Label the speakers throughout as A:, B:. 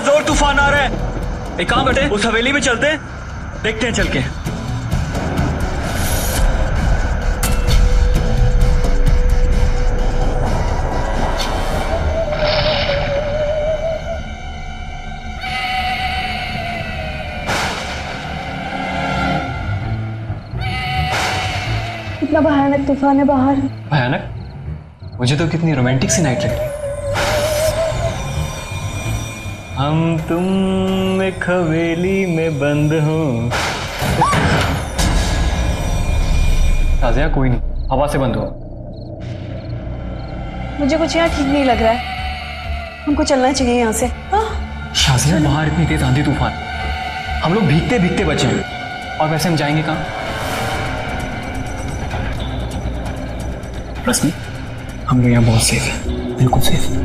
A: बहुत जोर तूफान आ रहा है। एक काम करते हैं, उस हवेली में चलते हैं, देखते हैं चल के।
B: कितना भयानक तूफान है बाहर।
A: भयानक? मुझे तो कितनी रोमांटिक सी नाइट लग रही है। हम तुम एक हवेली में बंद हो। शाजिया कोई नहीं, हवा से बंद हो।
B: मुझे कुछ यहाँ ठीक नहीं लग रहा है, हमको चलना चाहिए यहाँ से।
A: शाजिया बाहर इतनी तेज आंधी तूफान, हम लोग भीगते भीगते बचे हैं, और वैसे हम जाएंगे कहाँ? रश्मि, हम लोग यहाँ बहुत सेफ हैं, बिल्कुल सेफ।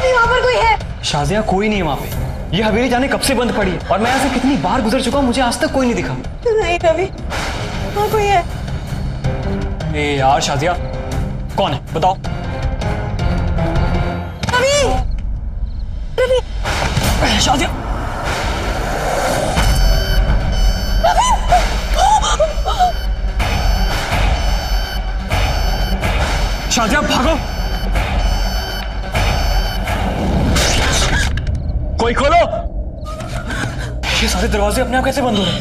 B: वहाँ पर कोई है?
A: शाजिया कोई नहीं है वहाँ पे। ये हवेली जाने कब से बंद पड़ी है, और मैं यहाँ से कितनी बार गुजर चुका हूँ, मुझे आज तक कोई नहीं दिखा।
B: नहीं रवि, वहाँ कोई है।
A: ए यार शाजिया, कौन है बताओ?
B: रवि, रवि,
A: शाजिया, शाजिया भागो, कोई खोलो। ये सारे दरवाजे अपने आप कैसे बंद हो रहे हैं?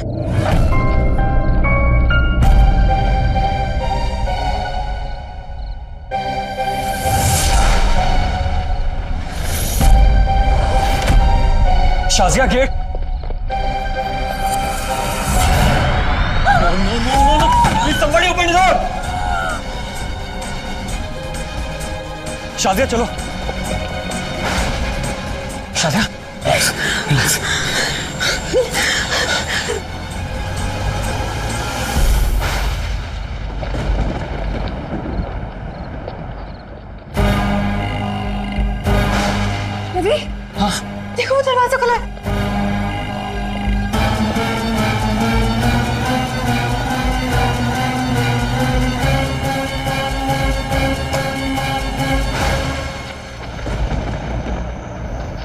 A: Shazia gate. Please somebody open the door. Shazia चलो। शाजिया relax.
B: रवि,
A: हाँ
B: देखो वो दरवाजा खुला है।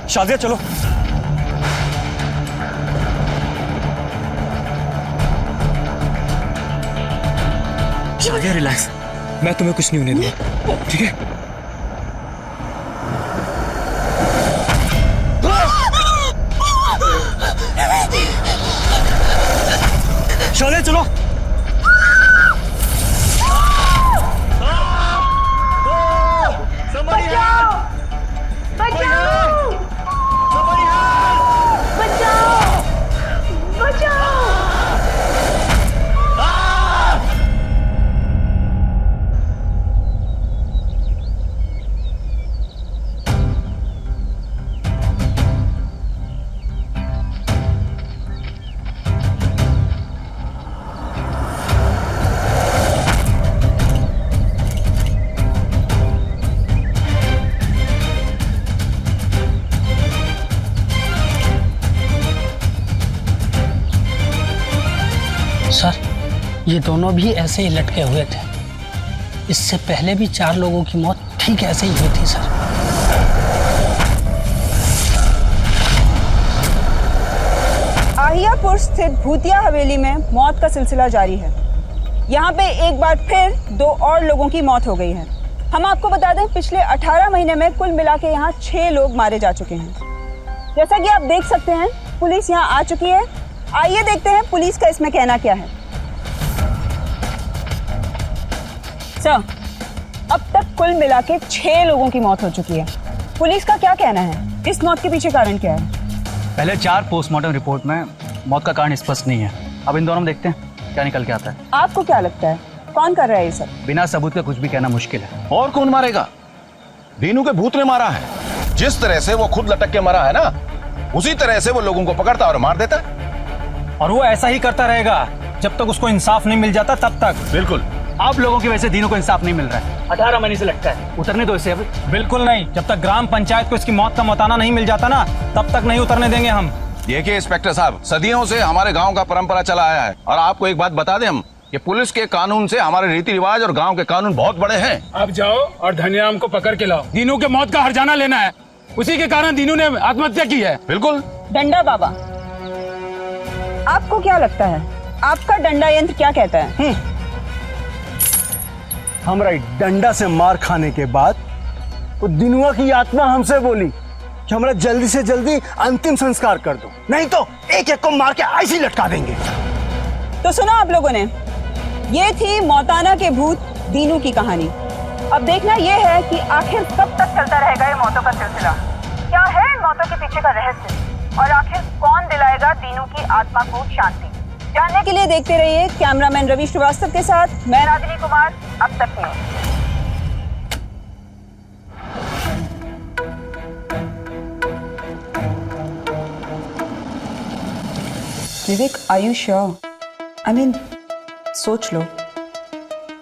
A: शाजिया चलो। शाजिया रिलैक्स, मैं तुम्हें कुछ नहीं होने दूंगा, ठीक है? शाजिया चलो।
C: सर, ये दोनों भी ऐसे ही लटके हुए थे। इससे पहले भी 4 लोगों की मौत ठीक ऐसे ही हुई थी सर।
D: आहियापुर स्थित भूतिया हवेली में मौत का सिलसिला जारी है। यहाँ पे एक बार फिर 2 और लोगों की मौत हो गई है। हम आपको बता दें, पिछले 18 महीने में कुल मिला के यहाँ 6 लोग मारे जा चुके हैं। जैसा कि आप देख सकते हैं, पुलिस यहाँ आ चुकी है। आइए देखते हैं पुलिस का इसमें कहना क्या है। सर, अब तक कुल मिला के 6 लोगों की मौत हो चुकी है। पुलिस का क्या कहना है? इस मौत के पीछे कारण क्या है?
E: पहले 4 पोस्टमार्टम रिपोर्ट में मौत का कारण स्पष्ट नहीं है। अब इन दोनों में देखते हैं क्या निकल के आता है।
D: आपको क्या लगता है, कौन कर रहा है ये सब?
E: बिना सबूत के कुछ भी कहना मुश्किल है।
F: और कौन मारेगा? दीनू के भूत ने मारा है। जिस तरह से वो खुद लटक के मरा है ना, उसी तरह से वो लोगों को पकड़ता और मार देता है।
G: और वो ऐसा ही करता रहेगा जब तक उसको इंसाफ नहीं मिल जाता, तब तक।
F: बिल्कुल।
E: आप लोगों की वजह से दीनू को इंसाफ नहीं मिल रहा है। 18 महीने से लटका है। उतरने दो इसे अब।
G: बिल्कुल नहीं, जब तक ग्राम पंचायत को इसकी मौत का मौताना नहीं मिल जाता ना, तब तक नहीं उतरने देंगे हम।
F: देखिए इंस्पेक्टर साहब, सदियों से हमारे गांव का परंपरा चला आया है और आपको एक बात बता दें हम कि पुलिस के कानून से हमारे रीति रिवाज और गांव के कानून बहुत बड़े हैं।
H: अब जाओ और धनिराम को पकड़ के लाओ। दीनू के मौत का हर्जाना लेना है, उसी के कारण दीनू ने आत्महत्या की है।
F: बिल्कुल।
D: डंडा बाबा, आपको क्या लगता है आपका डंडा यंत्र क्या कहता है?
I: हमारा डंडा से मार खाने के बाद वो दिनुआ की आत्मा हमसे बोली कि हमारा जल्दी से जल्दी अंतिम संस्कार कर दो, नहीं तो एक एक को मार के ऐसे ही लटका देंगे।
D: तो सुना आप लोगों ने, ये थी मौताना के भूत दीनू की कहानी। अब देखना ये है कि आखिर कब तक चलता रहेगा ये मौतों का सिलसिला। क्या है इन मौतों के पीछे का रहस्य और आखिर कौन दिलाएगा दीनू की आत्मा को शांति? जानने के लिए देखते रहिए कैमरामैन रवि श्रीवास्तव के साथ मैं रागिनी कुमार, अब तक news. Vivek, are you sure? I mean, सोच लो,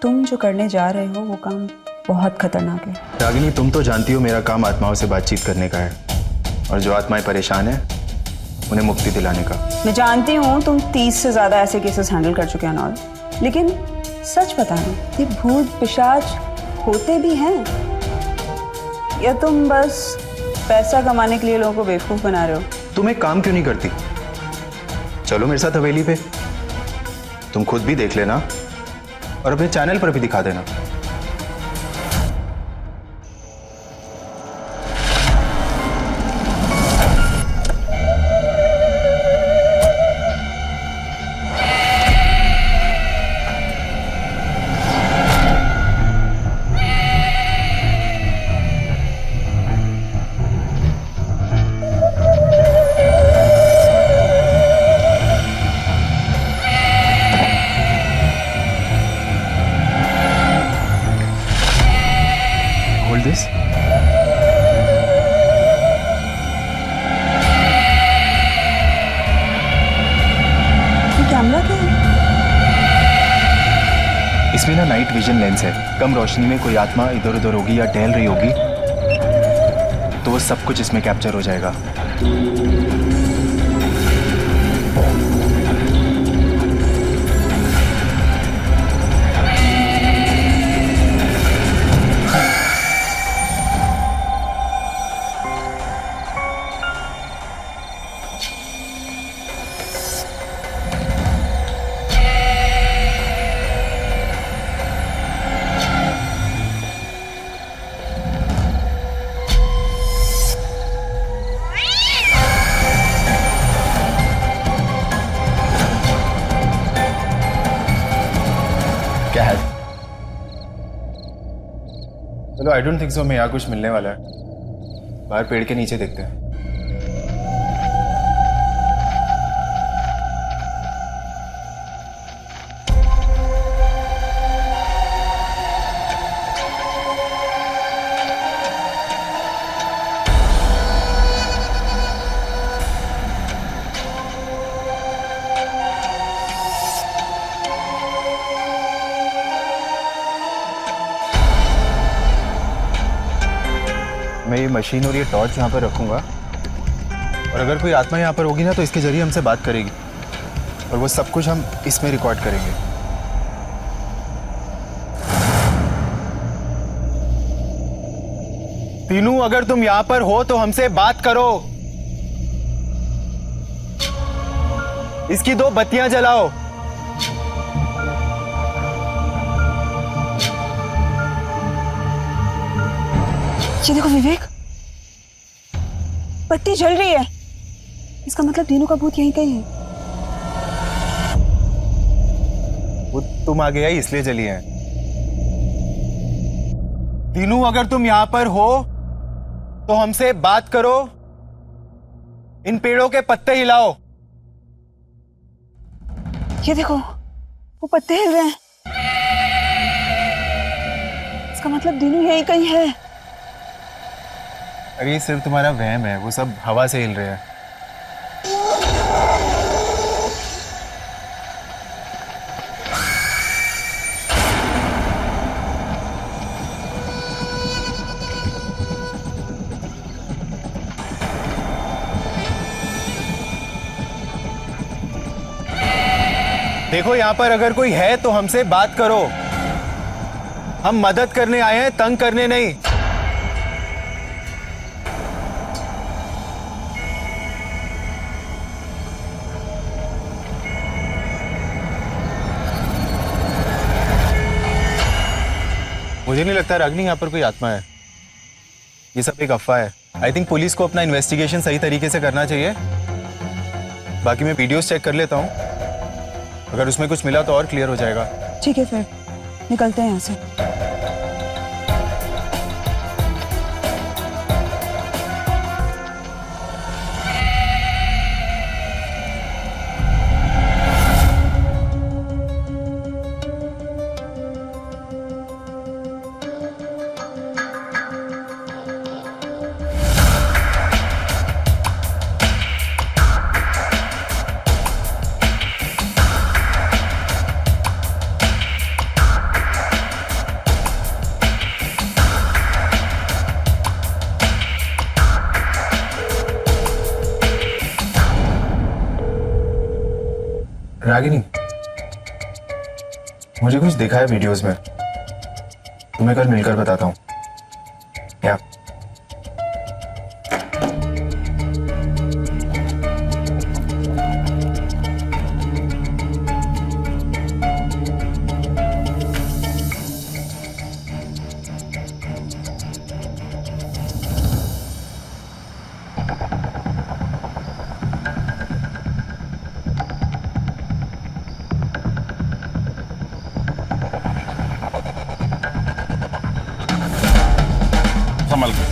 D: तुम जो करने जा रहे हो वो काम बहुत खतरनाक है।
J: रागिनी, तुम तो जानती हो मेरा काम आत्माओं से बातचीत करने का है और जो आत्माएं परेशान हैं उन्हें मुक्ति दिलाने का।
D: मैं जानती हूँ तुम 30 से ज्यादा ऐसे केसेस हैंडल कर चुके हैं और, लेकिन सच बताना, ये भूत पिशाच होते भी हैं या तुम बस पैसा कमाने के लिए लोगों को बेवकूफ बना रहे हो?
J: तुम एक काम क्यों नहीं करती, चलो मेरे साथ हवेली पे, तुम खुद भी देख लेना और अपने चैनल पर भी दिखा देना। This?
D: कैमरा क्या है?
J: इसमें ना नाइट विजन लेंस है। कम रोशनी में कोई आत्मा इधर उधर होगी या टहल रही होगी तो वो सब कुछ इसमें कैप्चर हो जाएगा। क्या है? चलो, आई डोंट थिंक सो हमें यहाँ कुछ मिलने वाला है। बाहर पेड़ के नीचे देखते हैं। मैं ये मशीन और ये टॉर्च यहाँ पर रखूँगा और अगर कोई आत्मा यहाँ पर होगी ना तो इसके जरिए हमसे बात करेगी और वो सब कुछ हम इसमें रिकॉर्ड करेंगे। तीनू, अगर तुम यहाँ पर हो तो हमसे बात करो। इसकी 2 बत्तियां जलाओ।
D: ये देखो विवेक, बत्ती जल रही है। इसका मतलब दीनू का भूत यहीं कहीं है।
J: वो तुम आ गया इसलिए जली है। तीनू, अगर तुम यहाँ पर हो तो हमसे बात करो। इन पेड़ों के पत्ते हिलाओ।
D: ये देखो, वो पत्ते हिल रहे हैं। इसका मतलब दीनू यहीं कहीं है।
J: अरे ये सिर्फ तुम्हारा वहम है, वो सब हवा से हिल रहे हैं। देखो यहाँ पर अगर कोई है तो हमसे बात करो। हम मदद करने आए हैं, तंग करने नहीं। मुझे नहीं लगता रागिनी यहाँ पर कोई आत्मा है। ये सब एक अफवाह है। आई थिंक पुलिस को अपना इन्वेस्टिगेशन सही तरीके से करना चाहिए। बाकी मैं वीडियोस चेक कर लेता हूँ, अगर उसमें कुछ मिला तो और क्लियर हो जाएगा।
D: ठीक है, फिर निकलते हैं यहाँ से।
J: रागिनी, मुझे कुछ दिखा है वीडियोस में, तुम्हें कल मिलकर बताता हूँ। या
F: संभल के।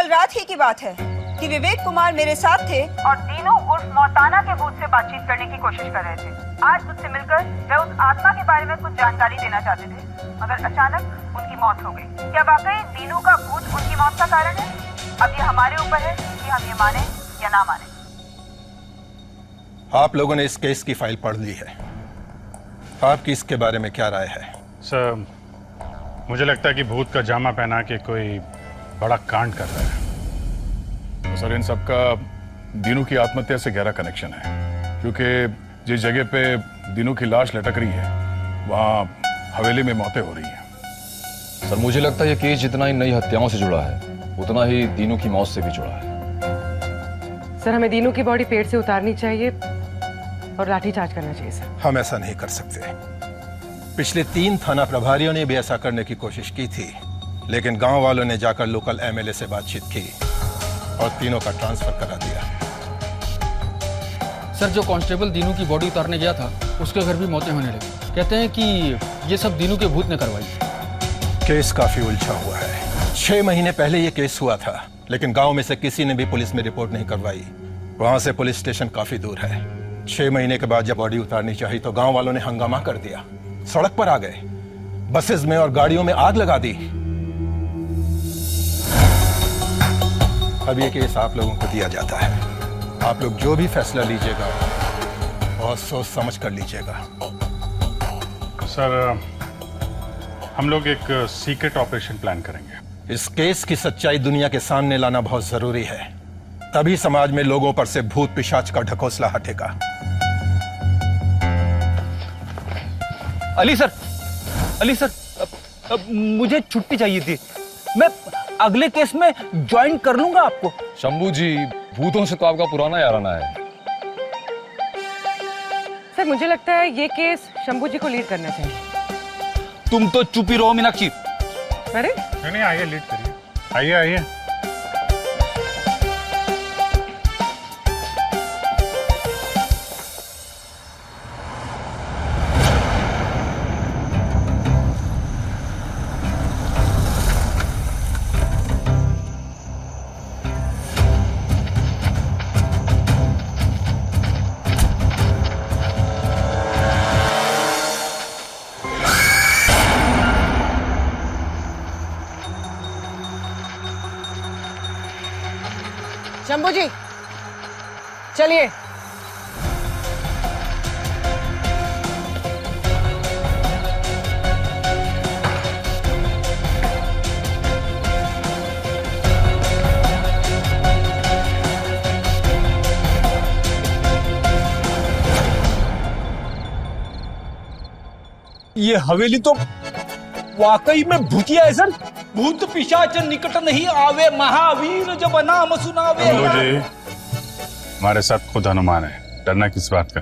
D: रात ही की बात है कि विवेक कुमार मेरे साथ थे और दीनू उर्फ मौताना के भूत से बातचीत करने की कोशिश कर रहे थे। आज मुझसे मिलकर वे उस आत्मा के बारे में कुछ जानकारी देना चाहते थे, मगर अचानक उनकी मौत हो गई। क्या वाकई दीनू का भूत उनकी मौत का कारण है? अब ये हमारे ऊपर है कि हम ये माने या ना माने।
K: आप लोगों ने इस केस की फाइल पढ़ ली है, आपकी इसके बारे में क्या राय है?
H: सर, मुझे लगता है कि भूत का जामा पहना के कोई बड़ा कांड कर रहा है।
F: तो सर, इन सबका दीनू की आत्महत्या से गहरा कनेक्शन है, क्योंकि जिस जगह पे दीनू की लाश लटक रही है वहाँ हवेली में मौतें हो रही हैं।
L: सर, मुझे लगता है ये केस जितना ही नई हत्याओं से जुड़ा है उतना ही दीनू की मौत से भी जुड़ा है।
M: सर, हमें दीनू की बॉडी पेड़ से उतारनी चाहिए और लाठीचार्ज करना चाहिए सर।
K: हम ऐसा नहीं कर सकते। पिछले 3 थाना प्रभारियों ने भी ऐसा करने की कोशिश की थी, लेकिन गांव वालों ने जाकर लोकल एमएलए से बातचीत की और तीनों का ट्रांसफर करा दिया।
N: सर, जो कांस्टेबल दीनू की बॉडी उतारने गया था उसके घर भी मौतें होने लगी। कहते हैं कि ये सब दीनू के भूत ने करवाई।
K: केस काफी उलझा हुआ है। 6 महीने पहले ये केस हुआ था, लेकिन गांव में से किसी ने भी पुलिस में रिपोर्ट नहीं करवाई। वहां से पुलिस स्टेशन काफी दूर है। 6 महीने के बाद जब बॉडी उतारनी चाहिए तो गांव वालों ने हंगामा कर दिया, सड़क पर आ गए, बसेस में और गाड़ियों में आग लगा दी। अब ये केस आप लोगों को दिया जाता है। आप लोग जो भी फैसला लीजिएगा बहुत सोच समझ कर लीजिएगा।
F: सर, हम लोग एक सीक्रेट ऑपरेशन प्लान करेंगे।
K: इस केस की सच्चाई दुनिया के सामने लाना बहुत जरूरी है, तभी समाज में लोगों पर से भूत पिशाच का ढकोसला हटेगा।
G: अली सर, अब मुझे छुट्टी चाहिए थी। मैं अगले केस में ज्वाइन कर लूंगा आपको।
L: शंभू जी, भूतों से तो आपका पुराना याराना है।
M: सर मुझे लगता है ये केस शंभू जी को लीड करना चाहिए।
G: तुम तो चुप ही रहो मीनाक्षी।
M: अरे
F: नहीं, आइए लीड करिए। आइए।
M: शंभू जी चलिए।
G: ये हवेली तो वाकई में भूतिया है सर। भूत पिशाच निकट नहीं आवे, महावीर जब नाम सुनावे।
F: जी, हमारे साथ खुद हनुमान है, डरना किस बात का।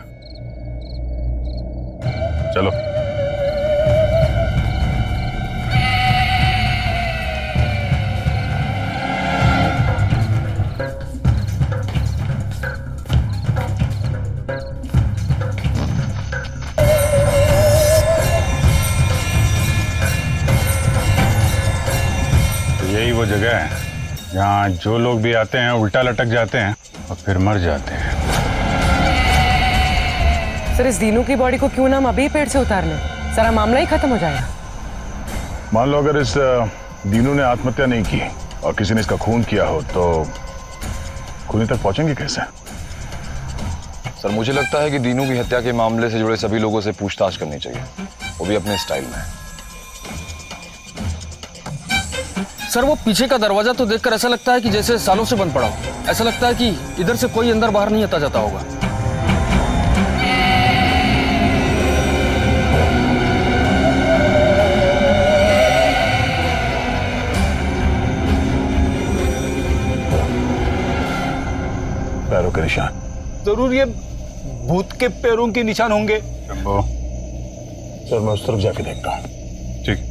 F: चलो। यही वो जगह है जहाँ जो लोग भी आते हैं उल्टा लटक जाते हैं और फिर मर जाते हैं।
M: सर इस दीनू की बॉडी को क्यों ना हम अभी पेड़ से उतार लें, सारा मामला ही खत्म हो जाएगा।
F: मान लो अगर इस दीनू ने आत्महत्या नहीं की और किसी ने इसका खून किया हो तो खूनी तक पहुंचेंगे कैसे?
L: सर मुझे लगता है कि दीनू की हत्या के मामले से जुड़े सभी लोगों से पूछताछ करनी चाहिए, वो भी अपने स्टाइल में।
N: सर वो पीछे का दरवाजा तो देखकर ऐसा लगता है कि जैसे सालों से बंद पड़ा हो। ऐसा लगता है कि इधर से कोई अंदर बाहर नहीं आता जाता होगा।
F: पैरों के निशान।
G: जरूर ये भूत के पैरों के निशान होंगे।
F: सर मैं उस तरफ जाके देखता हूँ। ठीक,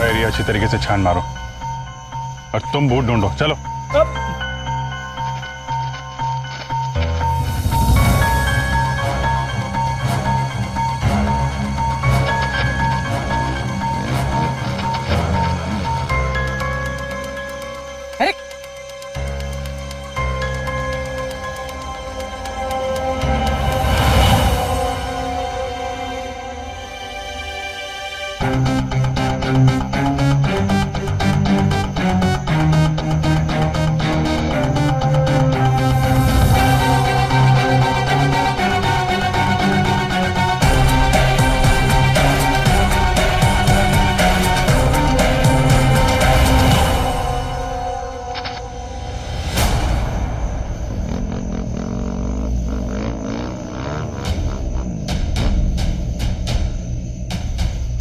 F: एरिया अच्छी तरीके से छान मारो और तुम भूत ढूंढो। चलो।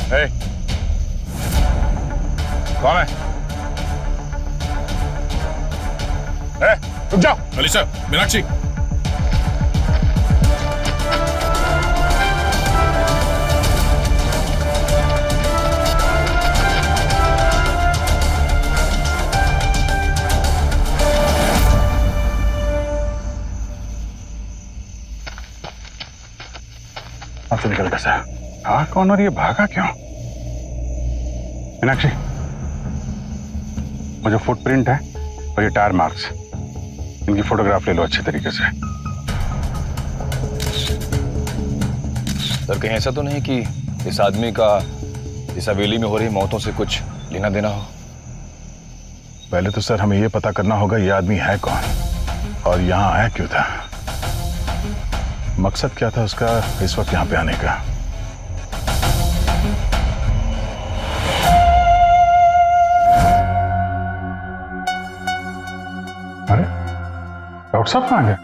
M: अरे
F: कौन है? रुक जाओ। अली सर, मीनाक्षी। आपसे निकल कैसा? हाँ कौन और ये भागा क्यों? मीनाक्षी, मुझे फुटप्रिंट है और ये टायर मार्क्स, इनकी फोटोग्राफ ले लो अच्छे तरीके से।
L: सर कहीं ऐसा तो नहीं कि इस आदमी का इस हवेली में हो रही मौतों से कुछ लेना देना हो?
F: पहले तो सर हमें यह पता करना होगा ये आदमी है कौन और यहाँ आया क्यों था। मकसद क्या था उसका इस वक्त यहाँ पे आने का। अरे डॉक्टर साहब कहाँ गए?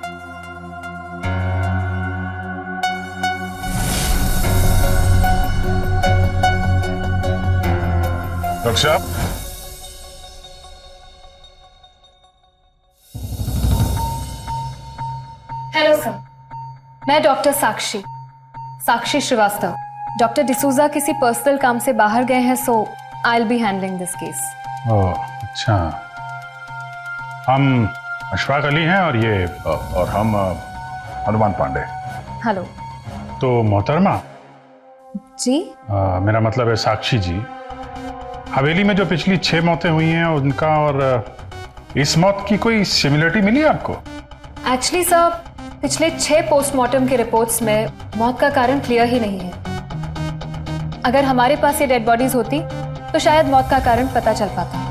F: डॉक्टर साहब,
O: हेलो सर, मैं डॉक्टर साक्षी श्रीवास्तव। डॉक्टर डिसूजा किसी पर्सनल काम से बाहर गए हैं, so I will be handling this case.
F: Oh अच्छा, हम अशफाक अली हैं और हम हनुमान पांडे।
O: हेलो।
F: तो मोहतरमा
O: जी,
F: मेरा मतलब है साक्षी जी, हवेली में जो पिछली 6 मौतें हुई हैं उनका और इस मौत की कोई सिमिलरिटी मिली आपको?
O: एक्चुअली सर, पिछले 6 पोस्टमार्टम के रिपोर्ट्स में मौत का कारण क्लियर ही नहीं है। अगर हमारे पास ये डेड बॉडीज होती तो शायद मौत का कारण पता चल पाता।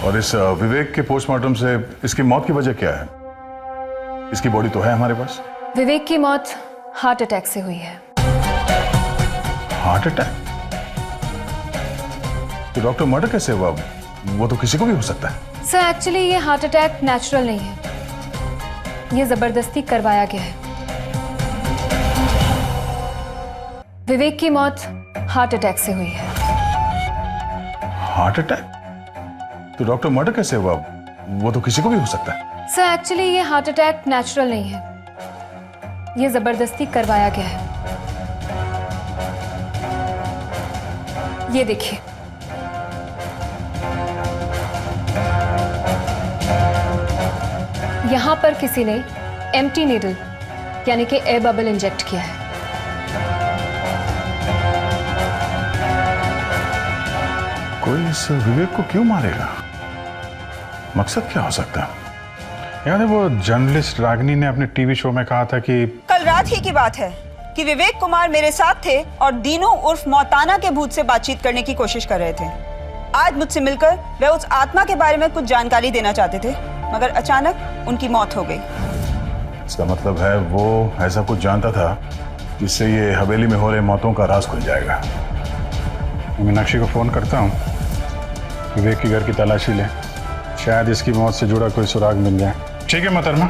F: और इस विवेक के पोस्टमार्टम से इसकी मौत की वजह क्या है? इसकी बॉडी तो है हमारे पास।
O: विवेक की मौत हार्ट अटैक से हुई है।
F: Heart attack? तो डॉक्टर मर्डर कैसे हुआ? वो तो किसी को भी हो सकता है।
O: सर एक्चुअली ये हार्ट अटैक नेचुरल नहीं है, ये जबरदस्ती करवाया गया है। विवेक की मौत हार्ट अटैक से हुई है।
F: Heart attack? तो डॉक्टर मर्डर कैसे हुआ? वो तो किसी को भी हो सकता है।
O: सर एक्चुअली ये हार्ट अटैक नेचुरल नहीं है, ये जबरदस्ती करवाया गया है। ये देखिए, यहां पर किसी ने एम्प्टी नीडल यानी कि एयर बबल इंजेक्ट किया है।
F: कोई इस विवेक को क्यों मारेगा? मकसद क्या हो सकता है? याद है वो जर्नलिस्ट रागिनी ने अपने टीवी शो में कहा था कि
D: कल रात ही की बात है कि विवेक कुमार मेरे साथ थे और दीनू उर्फ मौताना के भूत से बातचीत करने की कोशिश कर रहे थे। आज मुझसे मिलकर वे उस आत्मा के बारे में कुछ जानकारी देना चाहते थे, मगर अचानक उनकी मौत हो गई।
F: इसका मतलब है वो ऐसा कुछ जानता था जिससे ये हवेली में हो रहे मौतों का राज खुल जाएगा। मैं मीनाक्षी को फोन करता हूँ, विवेक के घर की तलाशी ले, शायद इसकी मौत से जुड़ा कोई सुराग मिल जाए। ठीक है मोहतरमा,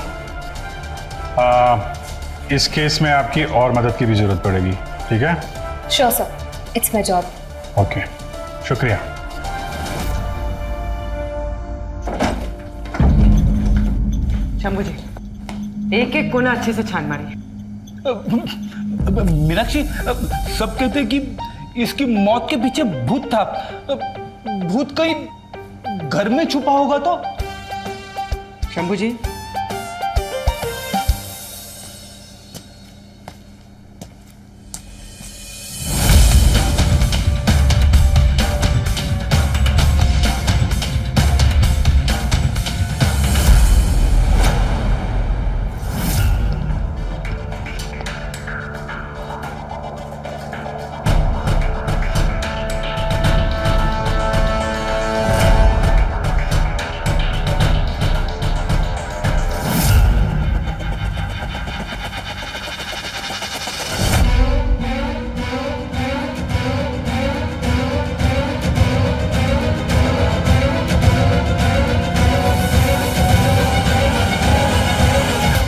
F: इस केस में आपकी और मदद की भी जरूरत पड़ेगी। ठीक है?
O: Sure sir, it's my job.
F: Okay, शुक्रिया।
M: शंभू जी, एक एक कोना अच्छे से छान मारिए।
G: मीनाक्षी, सब कहते हैं कि इसकी मौत के पीछे भूत था। भूत कहीं घर में छुपा होगा तो?
M: शंभू जी,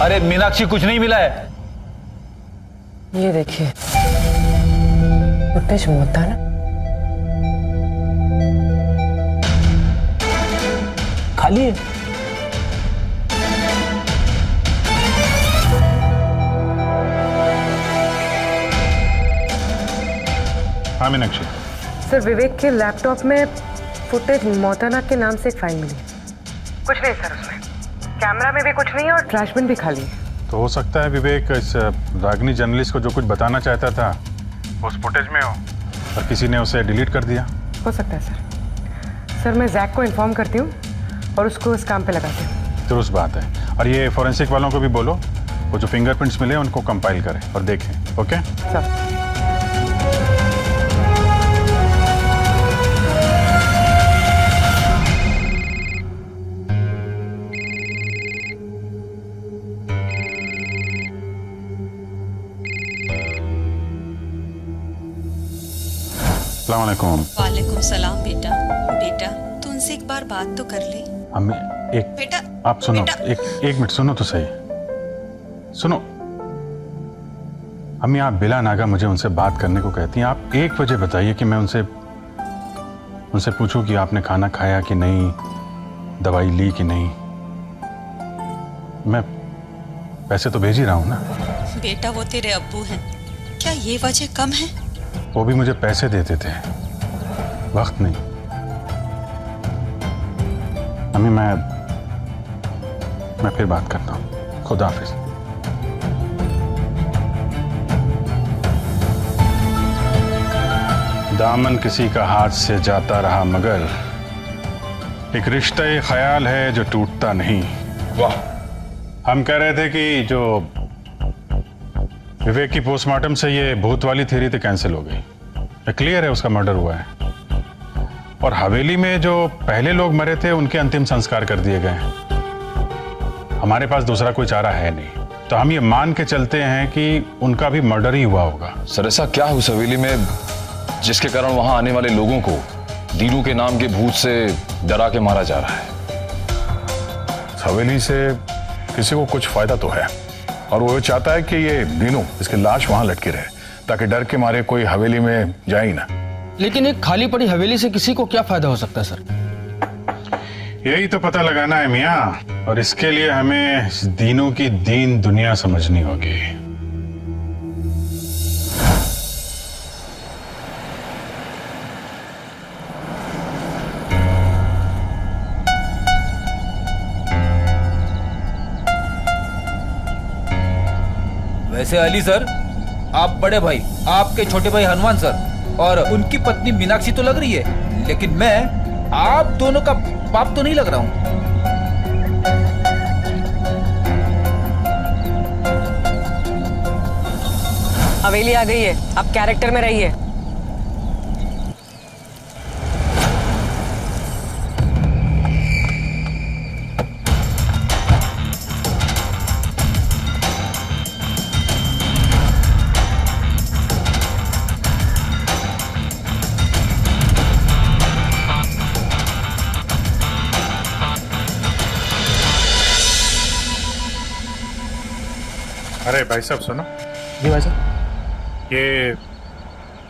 G: अरे मीनाक्षी, कुछ नहीं मिला है।
M: ये देखिए फुटेज मौताना।
G: खाली है।
F: हाँ मीनाक्षी।
M: सर, विवेक के लैपटॉप में फुटेज मौताना के नाम से एक फाइल मिली। कुछ नहीं सर उसमें, कैमरा में भी कुछ नहीं और ट्रैश बिन भी खाली है।
F: तो हो सकता है विवेक इस रागिनी जर्नलिस्ट को जो कुछ बताना चाहता था उस फुटेज में हो और किसी ने उसे डिलीट कर दिया।
M: हो सकता है सर। सर, मैं जैक को इन्फॉर्म करती हूँ और उसको इस काम पे लगाती हूँ।
F: दुरुस्त बात है। और ये फॉरेंसिक वालों को भी बोलो, वो जो फिंगरप्रिंट्स मिले उनको कंपाइल करें और देखें। Okay
M: sir.
F: अस्सलाम वालेकुम।
P: वालेकुम सलाम बेटा। बेटा तू उनसे एक बार बात तो कर ले।
F: अम्मी एक
P: बेटा
F: आप सुनो, एक मिनट सुनो तो सही। सुनो अम्मी, आप बिला नागा मुझे उनसे बात करने को कहती हैं। आप 1 बजे बताइए कि मैं उनसे पूछूं कि आपने खाना खाया कि नहीं, दवाई ली कि नहीं। मैं पैसे तो भेज ही रहा हूं ना।
P: बेटा वो तेरे अब्बू हैं, क्या ये वजह कम है?
F: वो भी मुझे पैसे देते थे, वक्त नहीं। अम्मी मैं फिर बात करता हूँ। खुदा हाफिज। दामन किसी का हाथ से जाता रहा मगर एक रिश्ता ख्याल है जो टूटता नहीं। वाह। हम कह रहे थे कि जो विवेक की पोस्टमार्टम से ये भूत वाली थ्योरी तो कैंसिल हो गई। क्लियर है उसका मर्डर हुआ है और हवेली में जो पहले लोग मरे थे उनके अंतिम संस्कार कर दिए गए हैं। हमारे पास दूसरा कोई चारा है नहीं, तो हम ये मान के चलते हैं कि उनका भी मर्डर ही हुआ होगा।
L: सर ऐसा क्या है उस हवेली में जिसके कारण वहां आने वाले लोगों को दीनू के नाम के भूत से डरा के मारा जा रहा है?
F: हवेली से किसी को कुछ फायदा तो है और वो चाहता है कि ये दीनू, इसकी लाश वहां लटकी रहे ताकि डर के मारे कोई हवेली में जाए ही ना।
C: लेकिन एक खाली पड़ी हवेली से किसी को क्या फायदा हो सकता है सर?
F: यही तो पता लगाना है मियाँ, और इसके लिए हमें दीनू की दीन दुनिया समझनी होगी।
G: वैसे अली सर, आप बड़े भाई, आपके छोटे भाई हनुमान सर और उनकी पत्नी मीनाक्षी तो लग रही है, लेकिन मैं आप दोनों का बाप तो नहीं लग रहा हूं।
M: हवेली आ गई है, आप कैरेक्टर में रहिए।
F: अरे भाई साहब सुनो।
A: जी भाई साहब।
F: ये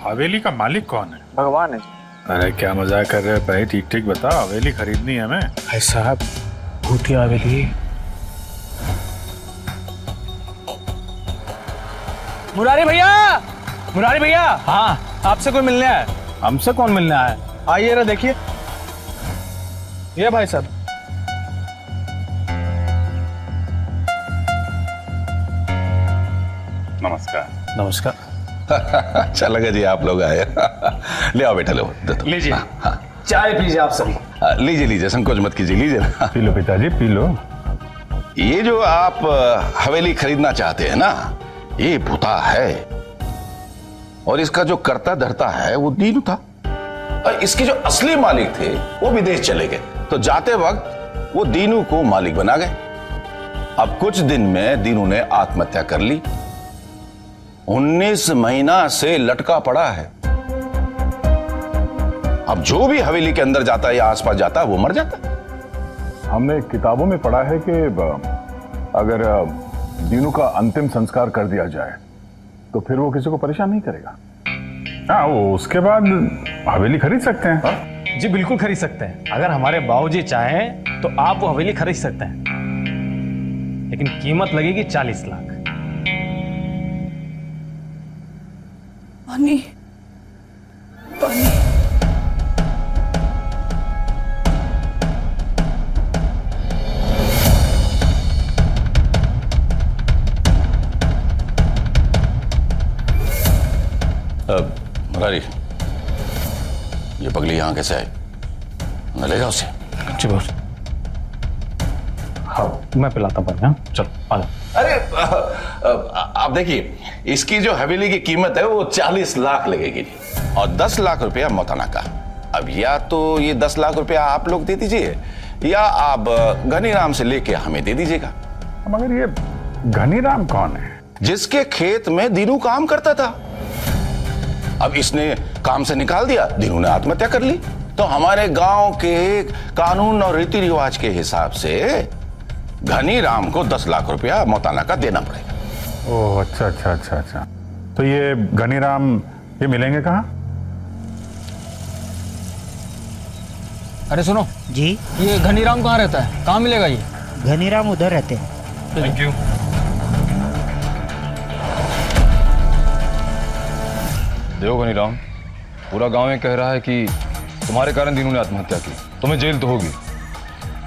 F: हवेली का मालिक कौन है?
A: भगवान है।
F: अरे क्या मजाक कर रहे हो भाई, ठीक ठीक बताओ। हवेली खरीदनी है हमें।
A: भाई साहब भूतिया हवेली।
E: मुरारी भैया, मुरारी भैया। हाँ, आपसे कोई मिलने आया है।
F: हमसे कौन मिलने आया है?
E: आइए ना देखिए। ये भाई साहब।
F: नमस्कार।
A: नमस्कार।
Q: अच्छा लगा जी आप लोग आए। ले आओ बेटा, लो
A: लीजिए। चाय पीजिए आप सभी।
Q: लीजिए लीजिए, संकोच मत कीजिए, लीजिए।
F: पी लो पिताजी, पी लो।
Q: ये जो आप हवेली खरीदना चाहते हैं ना, ये भूता है और इसका जो करता धरता है वो दीनू था और इसके जो असली मालिक थे वो विदेश चले गए, तो जाते वक्त वो दीनू को मालिक बना गए। अब कुछ दिन में दीनू ने आत्महत्या कर ली। 19 महीना से लटका पड़ा है। अब जो भी हवेली के अंदर जाता है या आसपास जाता है वो मर जाता है।
F: हमने किताबों में पढ़ा है कि अगर दीनू का अंतिम संस्कार कर दिया जाए तो फिर वो किसी को परेशान नहीं करेगा। हाँ, वो उसके बाद हवेली खरीद सकते हैं।
A: हाँ? जी बिल्कुल खरीद सकते हैं। अगर हमारे बाबूजी चाहें तो आप वो हवेली खरीद सकते हैं, लेकिन कीमत लगेगी 40 लाख।
B: पानी पानी।
Q: मुरारी, ये पगली यहां कैसे आई? न ले जाओ उसे।
A: जी बॉस। हाँ मैं पिलाता हूँ। हाँ चलो आ जाओ।
Q: अरे आप देखिए, इसकी जो हवेली की कीमत है वो 40 लाख लगेगी और 10 लाख रुपया मौताना का। अब या तो ये 10 लाख रुपया आप लोग दे दीजिए या आप घनीराम से लेके हमें दे दीजिएगा।
F: मगर ये घनीराम कौन है?
Q: जिसके खेत में दीनू काम करता था। अब इसने काम से निकाल दिया, दीनू ने आत्महत्या कर ली। तो हमारे गांव के कानून और रीति रिवाज के हिसाब से घनीराम को 10 लाख रुपया मौताना का देना पड़ेगा।
F: ओह अच्छा अच्छा अच्छा अच्छा। तो ये घनीराम ये मिलेंगे कहाँ?
N: अरे सुनो
R: जी,
N: ये घनीराम कहाँ रहता है, कहाँ मिलेगा ये?
R: घनीराम उधर रहते हैं।
N: Thank you.
L: देखो घनीराम, पूरा गांव ये कह रहा है कि तुम्हारे कारण दीनू ने आत्महत्या की। तुम्हें जेल तो होगी,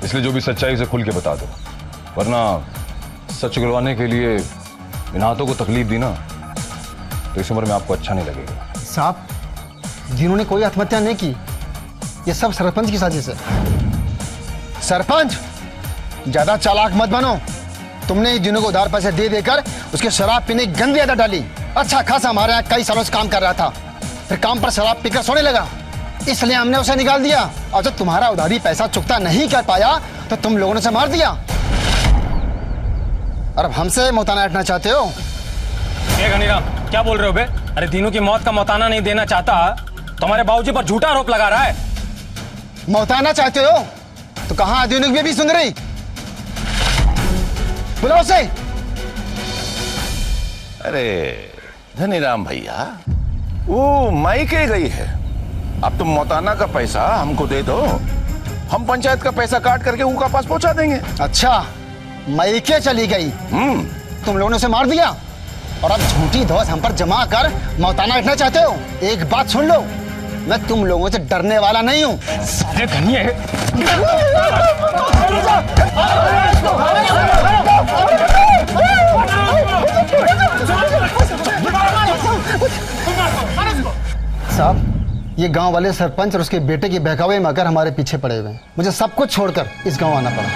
L: इसलिए जो भी सच्चाई उसे खुल के बता दो, वरना सच उगलवाने के लिए इन हाथों को तकलीफ दी ना तो इस उम्र में आपको अच्छा नहीं लगेगा।
C: साहब, दीनू ने कोई आत्महत्या नहीं की, ये सब सरपंच की साजिश है।
I: सरपंच, ज्यादा चालाक मत बनो। तुमने ही दीनू को उधार पैसे दे देकर उसके शराब पीने की गंदी आदत डाली। अच्छा खासा हमारे यहाँ कई सालों से काम कर रहा था, फिर काम पर शराब पीकर सोने लगा, इसलिए हमने उसे निकाल दिया। और जब तुम्हारा उधारी पैसा चुकता नहीं कर पाया तो तुम लोगों ने उसे मार दिया। और अब हमसे मौताना हटना चाहते हो?
A: ये घनीराम क्या बोल रहे हो बे? अरे दीनू की मौत का मौताना नहीं देना चाहता तो हमारे बाबूजी पर झूठा आरोप लगा रहा है।
I: मौताना चाहते हो तो कहाँ दीनू की भी सुन रही? बुलाओ उसे।
Q: अरे धनीराम भैया, वो मायके गई है, अब तुम मौताना का पैसा हमको दे दो, हम पंचायत का पैसा काट करके उनका पास पहुंचा देंगे।
I: अच्छा, मायके चली गई, तुम लोगों ने उसे मार दिया और अब झूठी धौस हम पर जमा कर मौताना हटना चाहते हो? एक बात सुन लो, मैं तुम लोगों से डरने वाला नहीं हूँ।
A: सारे धनिये
I: साहब, ये गांव वाले सरपंच और उसके बेटे के बहकावे में आकर हमारे पीछे पड़े हुए हैं। मुझे सब कुछ छोड़कर इस गांव आना पड़ा।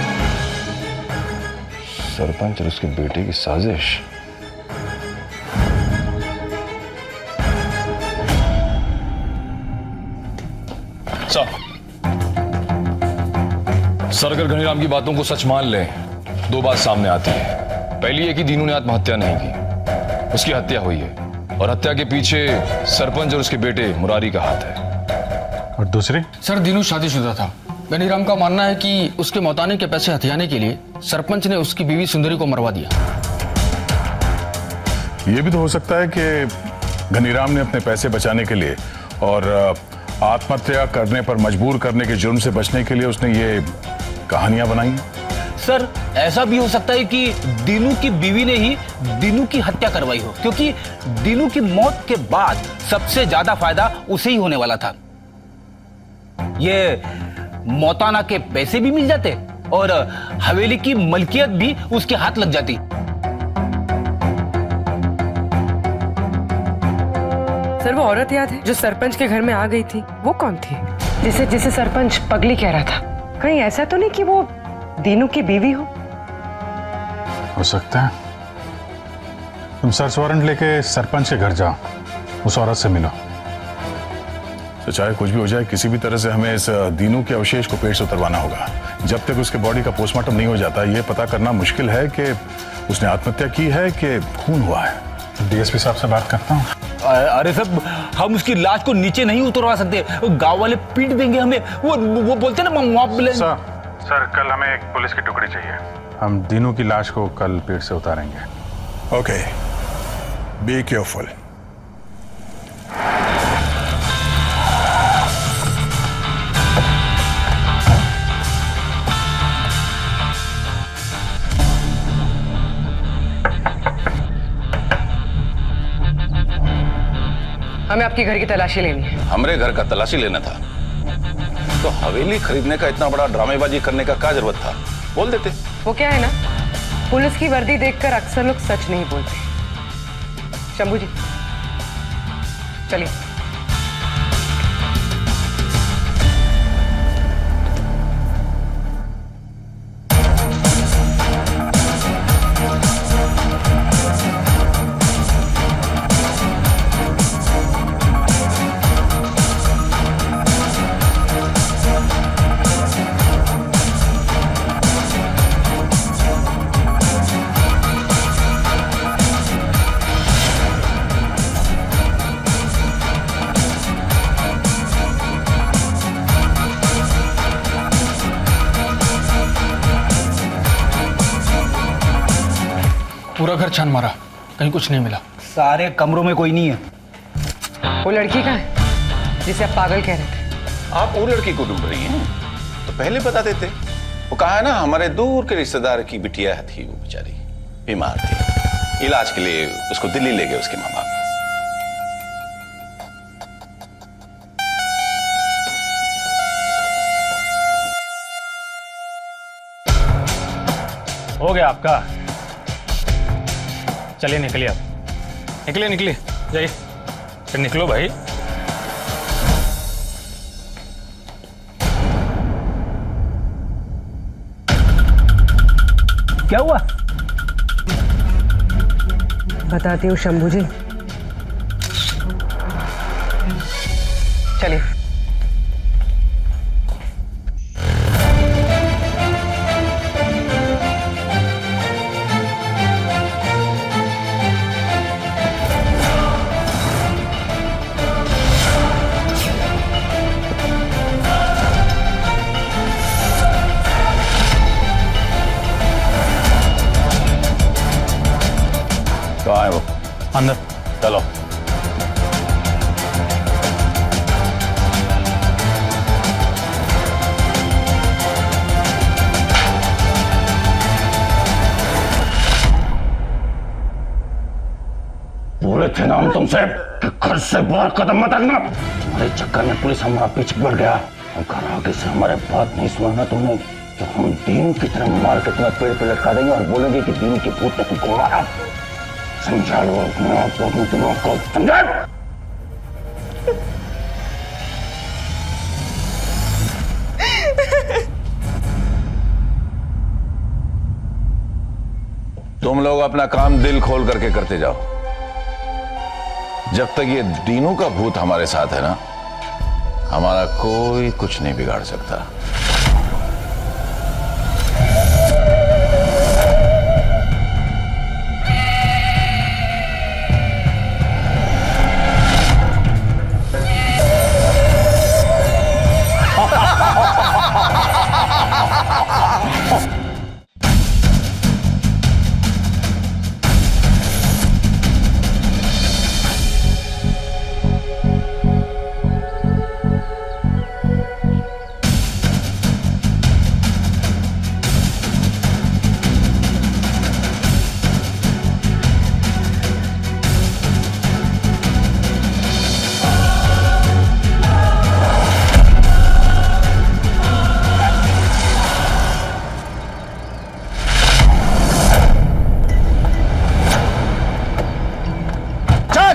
L: सरपंच और उसके बेटे की साजिश? सर, अगर घनीराम की बातों को सच मान लें, दो बात सामने आती है। पहली है कि दीनू ने आत्महत्या नहीं की, उसकी हत्या हुई है, और हत्या के पीछे सरपंच और उसके बेटे मुरारी का हाथ है।
F: और दूसरी?
N: सर, दीनू शादीशुदा था। घनीराम का मानना है कि उसके मौताने के पैसे हथियाने के लिए सरपंच ने उसकी बीवी सुंदरी को मरवा दिया।
F: ये भी तो हो सकता है कि घनीराम ने अपने पैसे बचाने के लिए और आत्महत्या करने पर मजबूर करने के जुर्म से बचने के लिए उसने ये कहानियां बनाई।
G: सर, ऐसा भी हो सकता है कि दीनू की बीवी ने ही दीनू की हत्या करवाई हो, क्योंकि दीनू की मौत के बाद सबसे ज्यादा फायदा उसे ही होने वाला था। ये मौताना के पैसे भी मिल जाते और हवेली की मलकियत भी उसके हाथ लग जाती।
M: सर, वो औरत याद है जो सरपंच के घर में आ गई थी? वो कौन थी? जिसे सरपंच पगली कह रहा था। कहीं ऐसा तो नहीं कि वो दीनू की बीवी हो
F: सकता है। तुम सर्च वारंट लेके सरपंच के घर जाओ, उस औरत से मिलो। तो चाहे कुछ भी हो जाए, किसी भी तरह से हमें इस दीनू के अवशेष को पेट से उतरवाना होगा। जब तक उसके बॉडी का पोस्टमार्टम नहीं हो जाता, ये पता करना मुश्किल है कि उसने आत्महत्या की है कि खून हुआ है। डीएसपी साहब से बात करता हूँ।
G: अरे सब, हम उसकी लाश को नीचे नहीं उतरवा सकते, गांव वाले पीट देंगे हमें। वो बोलते ना
F: सर, कल हमें एक पुलिस की टुकड़ी चाहिए। हम दीनू की लाश को कल पेट से उतारेंगे।
K: Okay, be careful.
M: हमें आपके घर की तलाशी लेनी है।
Q: हमरे घर का तलाशी लेना था तो हवेली खरीदने का इतना बड़ा ड्रामेबाजी करने का क्या जरूरत था? बोल देते।
M: वो क्या है ना, पुलिस की वर्दी देखकर अक्सर लोग सच नहीं बोलते। शंभू जी, चलिए।
N: पूरा घर छान मारा, कहीं कुछ नहीं मिला।
E: सारे कमरों में कोई नहीं है।
M: वो लड़की कहाँ है जिसे आप पागल कह रहे थे?
Q: आप वो लड़की को ढूंढ रही हैं तो पहले बता देते। वो कहा है ना, हमारे दूर के रिश्तेदार की बिटिया थी, वो बेचारी बीमार थी, इलाज के लिए उसको दिल्ली ले गए उसके माँ बाप।
A: हो गया आपका। चलिए निकलिए अब, निकलिए निकलिए, जाइए फिर निकलो भाई।
E: क्या हुआ?
M: बताती हूँ शंभू जी, चलिए।
Q: कहाँ है वो?
A: अंदर।
Q: चलो।
S: बोले थे ना हम तुमसे कि घर से बाहर कदम मत रखना। हमारे चक्कर में पुलिस हमारा पीछे पड़ गया। घर आगे से हमारे बात नहीं सुना तुमने तो हम दीन की तरह मार के तुम्हें पेड़ पे लटका देंगे और बोलेंगे कि दीन के भूत ने तुमको मारा। समझा लो अपने आप को, अपने दिमाग को, समझा?
Q: तुम लोग अपना काम दिल खोल करके करते जाओ। जब तक ये दीनू का भूत हमारे साथ है ना, हमारा कोई कुछ नहीं बिगाड़ सकता।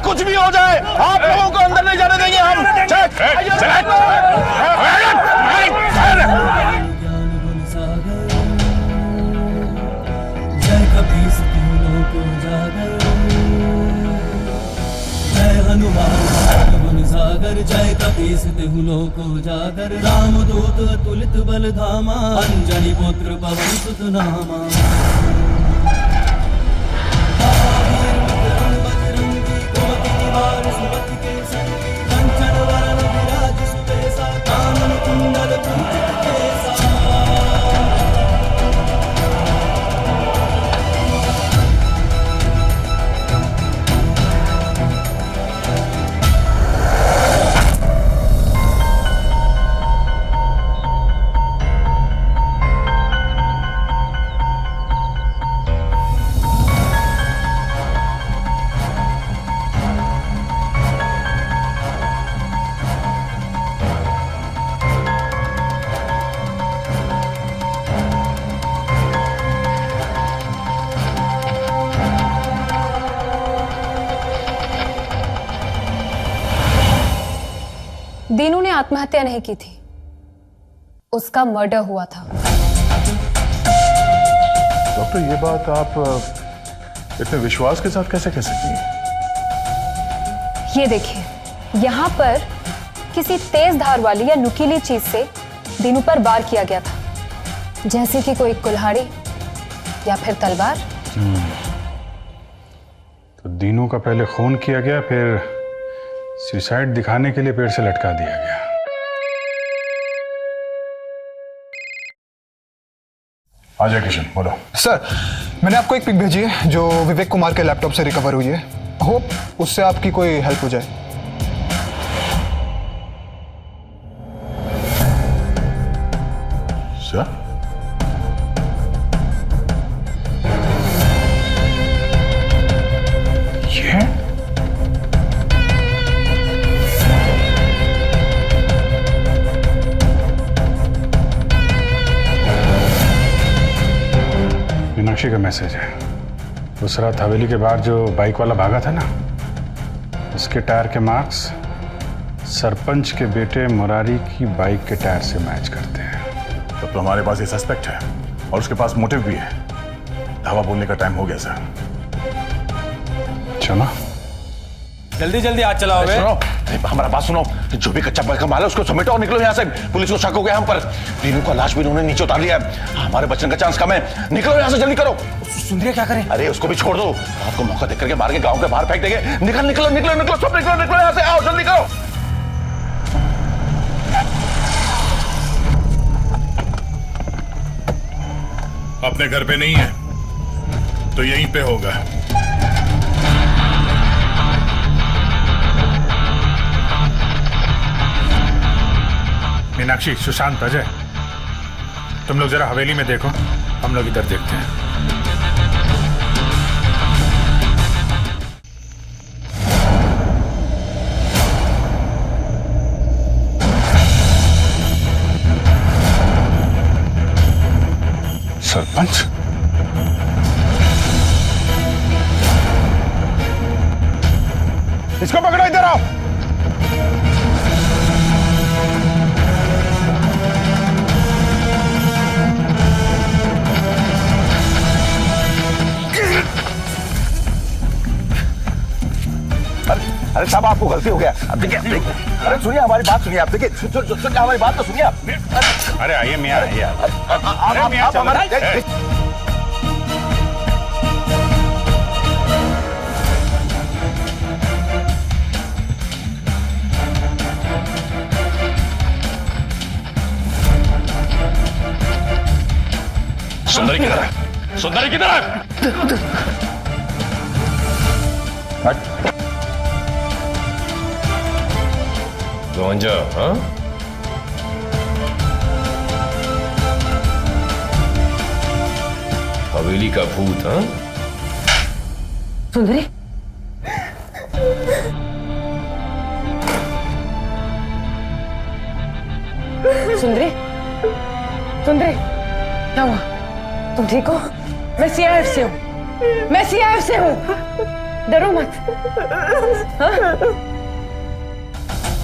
S: कुछ भी हो जाए, आप लोगों को अंदर नहीं जाने देंगे हम।
T: जय कपीस तीनों को जागर, जय हनुमान गुण सागर, जय कपीस तिहुलों को जागर। रामदूत अतुलित बल धामा, अंजनी पुत्र पवन सुत नामा।
O: दीनू ने आत्महत्या नहीं की थी, उसका मर्डर हुआ था।
F: डॉक्टर, ये बात आप इतने विश्वास के साथ कैसे कह सकती हैं?
O: ये देखिए, यहाँ पर किसी तेज धार वाली या नुकीली चीज से दीनू पर वार किया गया था, जैसे कि कोई कुल्हाड़ी या फिर तलवार।
F: तो दीनू का पहले खून किया गया, फिर सुसाइड दिखाने के लिए पेड़ से लटका दिया गया। अजय किशन बोलो।
U: सर, मैंने आपको एक पिक भेजी है जो विवेक कुमार के लैपटॉप से रिकवर हुई है। होप उससे आपकी कोई हेल्प हो जाए।
F: सर, ये मीनाक्षी का मैसेज है। उस रात हवेली के बाहर जो बाइक वाला भागा था ना, उसके टायर के मार्क्स सरपंच के बेटे मुरारी की बाइक के टायर से मैच करते हैं। तब तो हमारे पास ये सस्पेक्ट है और उसके पास मोटिव भी है। धावा बोलने का टाइम हो गया सर। चलो
A: जल्दी जल्दी आज चलाओ।
Q: सुनो, हमारा बात सुनो। जो भी कच्चा पैसा माल है उसको समेटो और निकलो यहाँ से। पुलिस को शक हो गया हम पर। दीनू का लाश भी उन्होंने नीचे उतार लिया है। हमारे बचने का चांस कम है। निकलो यहाँ से, जल्दी करो।
N: सुंदरिया क्या करें?
Q: अरे उसको भी छोड़ दो। रात को मौका देख करके मार के गांव के बाहर फेंक देंगे। निकलो निकलो निकलो निकलो, सब निकलो निकलो यहाँ से। आओ जल्दी करो।
F: अपने घर पे नहीं है तो यहीं पे होगा। मीनाक्षी, सुशांत, अजय, तुम लोग जरा हवेली में देखो, हम लोग इधर देखते हैं। सरपंच, इसको पकड़ो, इधर आओ।
Q: अरे साहब, आपको गलती हो गया। अब देखिए, अरे सुनिए हमारी बात, सुनिए आप। देखिए सुनिए हमारी बात तो सुनिए आप।
F: अरे आइए मियां, आइए।
Q: अरे मियां, हमारा
L: सुंदरी किधर है? सुंदरी किधर है? रोंजा, हाँ? हवेली का भूत, हाँ?
M: सुंदरी, सुंदरी, सुंदरी, क्या हुआ? तुम ठीक हो? मैं सीआईएफ से हूँ। मैं सीआईएफ से हूँ। डरो मत। हाँ?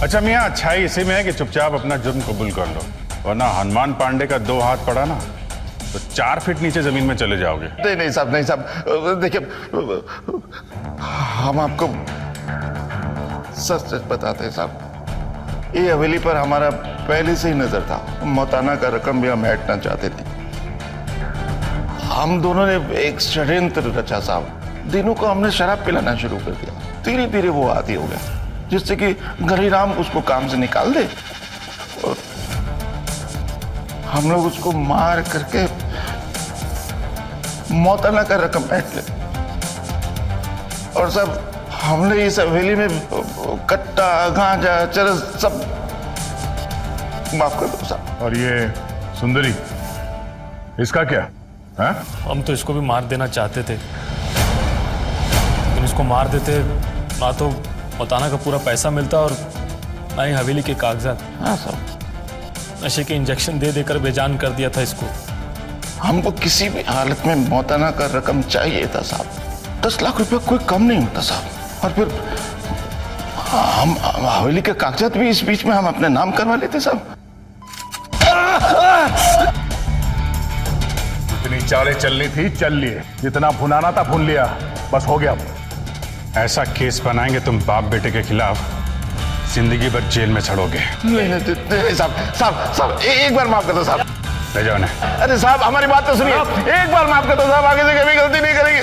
F: अच्छा मियां, अच्छाई इसी में है कि चुपचाप अपना जुर्म कबूल कर लो, वरना हनुमान पांडे का 2 हाथ पड़ा ना तो 4 फीट नीचे जमीन में चले जाओगे।
Q: नहीं साहब, नहीं साहब, देखिए हम आपको सच सच बताते हैं साहब। ये हवेली पर हमारा पहले से ही नजर था। मौताना का रकम भी हम ऐंठना चाहते थे। हम दोनों ने एक षड्यंत्र रचा साहब। दिनों को हमने शराब पिलाना शुरू कर दिया। धीरे धीरे वो आदी हो गया, जिससे कि गरीराम उसको काम से निकाल दे और हम लोग उसको मार करके मौताना का रकम ऐंठ ले। और सब हमने इस हवेली में कट्टा, गांजा, चरस सब माफ कर दो साहब।
F: और ये सुंदरी, इसका क्या है?
A: हम तो इसको भी मार देना चाहते थे, लेकिन इसको मार देते ना तो मौताना का पूरा पैसा मिलता और ना ही हवेली के कागजात।
Q: हाँ साहब,
A: नशे के इंजेक्शन दे देकर बेजान कर दिया था इसको।
Q: हमको किसी भी हालत में मौताना का रकम चाहिए था साहब। 10 लाख रुपया कोई कम नहीं होता साहब। और फिर हम हवेली के कागजात भी इस बीच में हम अपने नाम करवा लेते साहब।
F: जितनी चालें चलनी थी चल लिए, जितना भुनाना था भुन लिया, बस हो गया। ऐसा केस बनाएंगे तुम बाप बेटे के खिलाफ, जिंदगी भर जेल में सड़ोगे।
Q: नहीं साहब, एक बार माफ कर दो साहब।
F: ले जाओ ना।
Q: अरे साहब, हमारी बात तो सुनिए। एक बार माफ कर दो साहब, आगे से कभी गलती नहीं करेंगे।